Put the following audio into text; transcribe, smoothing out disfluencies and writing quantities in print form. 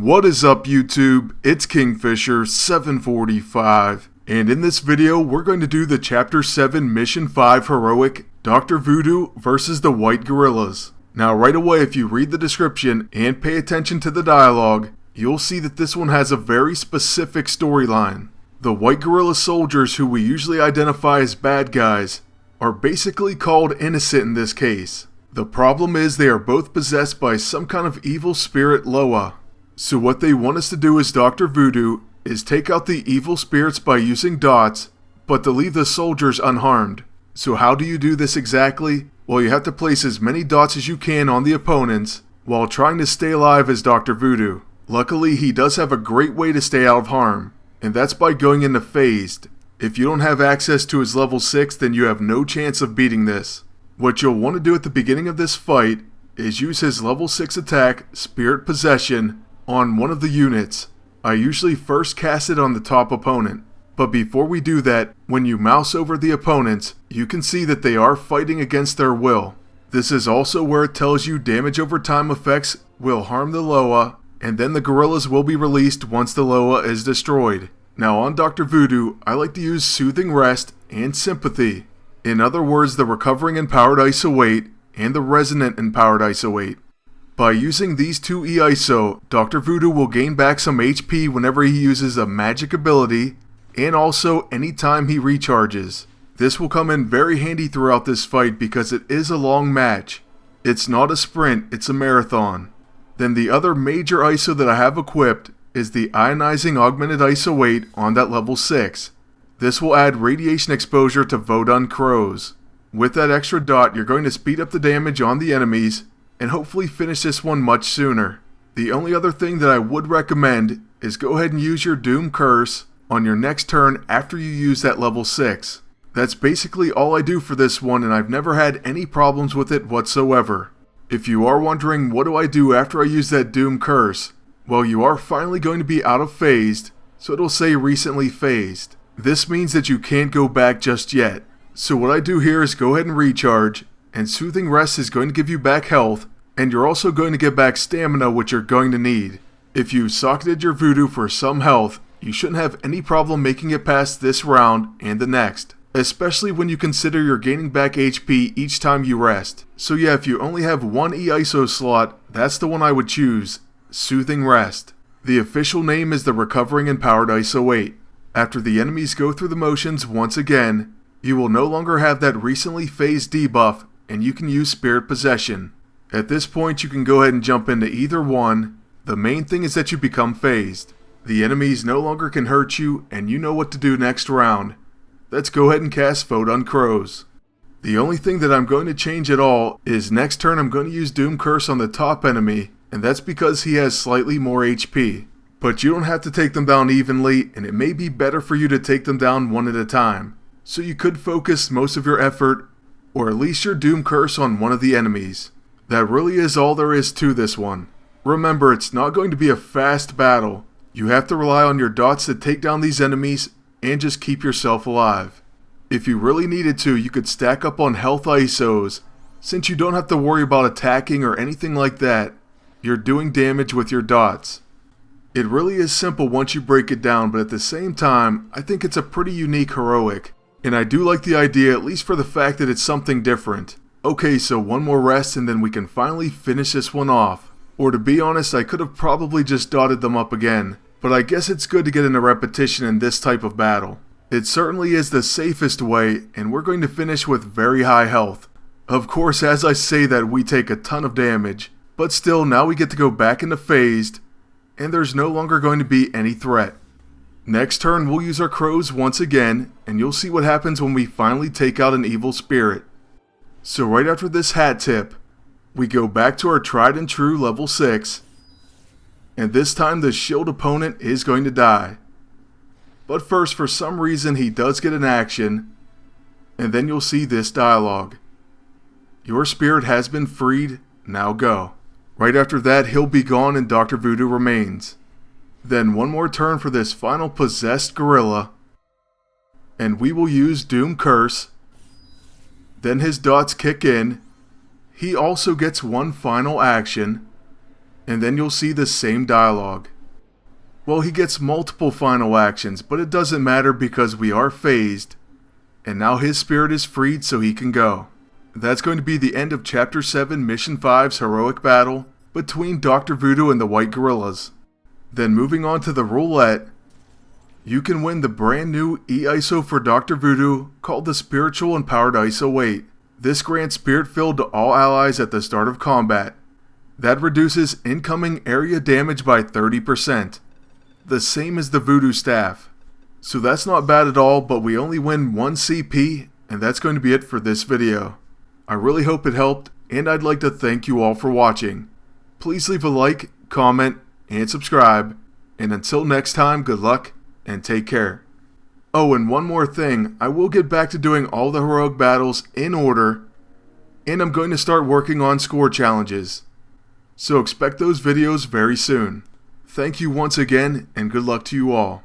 What is up YouTube? It's Kingfisher745, and in this video we're going to do the Chapter 7 Mission 5 Heroic Dr. Voodoo versus the White Gorillas. Now right away, if you read the description and pay attention to the dialogue, you'll see that this one has a very specific storyline. The White Gorilla soldiers, who we usually identify as bad guys, are basically called innocent in this case. The problem is they are both possessed by some kind of evil spirit Loa. So what they want us to do as Dr. Voodoo is take out the evil spirits by using dots, but to leave the soldiers unharmed. So how do you do this exactly? Well, you have to place as many dots as you can on the opponents while trying to stay alive as Dr. Voodoo. Luckily, he does have a great way to stay out of harm, and that's by going into phased. If you don't have access to his level 6, then you have no chance of beating this. What you'll want to do at the beginning of this fight is use his level 6 attack, Spirit Possession, on one of the units. I usually first cast it on the top opponent, but before we do that, when you mouse over the opponents, you can see that they are fighting against their will. This is also where it tells you damage over time effects will harm the Loa, and then the gorillas will be released once the Loa is destroyed. Now on Dr. Voodoo, I like to use Soothing Rest and Sympathy. In other words, the Recovering Empowered ISO 8 and the Resonant Empowered ISO 8. By using these two E-ISO, Dr. Voodoo will gain back some HP whenever he uses a magic ability, and also anytime he recharges. This will come in very handy throughout this fight because it is a long match. It's not a sprint, it's a marathon. Then the other major ISO that I have equipped is the Ionizing Augmented ISO 8 on that level 6. This will add radiation exposure to Vodoun Crows. With that extra dot, you're going to speed up the damage on the enemies and hopefully finish this one much sooner. The only other thing that I would recommend is go ahead and use your Doom Curse on your next turn after you use that level 6. That's basically all I do for this one, and I've never had any problems with it whatsoever. If you are wondering what do I do after I use that Doom Curse, well, you are finally going to be out of phased, so it'll say recently phased. This means that you can't go back just yet. So what I do here is go ahead and recharge, and Soothing Rest is going to give you back health, and you're also going to get back stamina, which you're going to need. If you socketed your Voodoo for some health, you shouldn't have any problem making it past this round and the next, especially when you consider you're gaining back HP each time you rest. So yeah, if you only have one E-ISO slot, that's the one I would choose, Soothing Rest. The official name is the Recovering Empowered ISO 8. After the enemies go through the motions once again, you will no longer have that recently phased debuff, and you can use Spirit Possession. At this point, you can go ahead and jump into either one. The main thing is that you become phased. The enemies no longer can hurt you, and you know what to do next round. Let's go ahead and cast Vodoun Crows. The only thing that I'm going to change at all is next turn I'm going to use Doom Curse on the top enemy, and that's because he has slightly more HP. But you don't have to take them down evenly, and it may be better for you to take them down one at a time. So you could focus most of your effort, or at least your Doom Curse, on one of the enemies. That really is all there is to this one. Remember, it's not going to be a fast battle. You have to rely on your dots to take down these enemies and just keep yourself alive. If you really needed to, you could stack up on health ISOs. Since you don't have to worry about attacking or anything like that, you're doing damage with your dots. It really is simple once you break it down, but at the same time, I think it's a pretty unique heroic. And I do like the idea, at least for the fact that it's something different. Okay, so one more rest and then we can finally finish this one off. Or to be honest, I could have probably just dotted them up again, but I guess it's good to get in a repetition in this type of battle. It certainly is the safest way, and we're going to finish with very high health. Of course, as I say that, we take a ton of damage, but still, now we get to go back into phased, and there's no longer going to be any threat. Next turn, we'll use our crows once again, and you'll see what happens when we finally take out an evil spirit. So right after this hat tip, we go back to our tried and true level 6, and this time the shield opponent is going to die. But first, for some reason, he does get an action, and then you'll see this dialogue. Your spirit has been freed, now go. Right after that, he'll be gone and Dr. Voodoo remains. Then one more turn for this final possessed gorilla, and we will use Doom Curse. Then his dots kick in. He also gets one final action, and then you'll see the same dialogue. Well, he gets multiple final actions, but it doesn't matter because we are phased. And now his spirit is freed so he can go. That's going to be the end of Chapter 7 Mission 5's heroic battle between Dr. Voodoo and the White Gorillas. Then moving on to the roulette, you can win the brand new E-ISO for Dr. Voodoo called the Spiritual Empowered ISO Weight. This grants Spirit Field to all allies at the start of combat. That reduces incoming area damage by 30%. The same as the Voodoo staff. So that's not bad at all, but we only win 1 CP, and that's going to be it for this video. I really hope it helped, and I'd like to thank you all for watching. Please leave a like, comment, and subscribe, and until next time, good luck, and take care. Oh, and one more thing, I will get back to doing all the heroic battles in order, and I'm going to start working on score challenges. So expect those videos very soon. Thank you once again, and good luck to you all.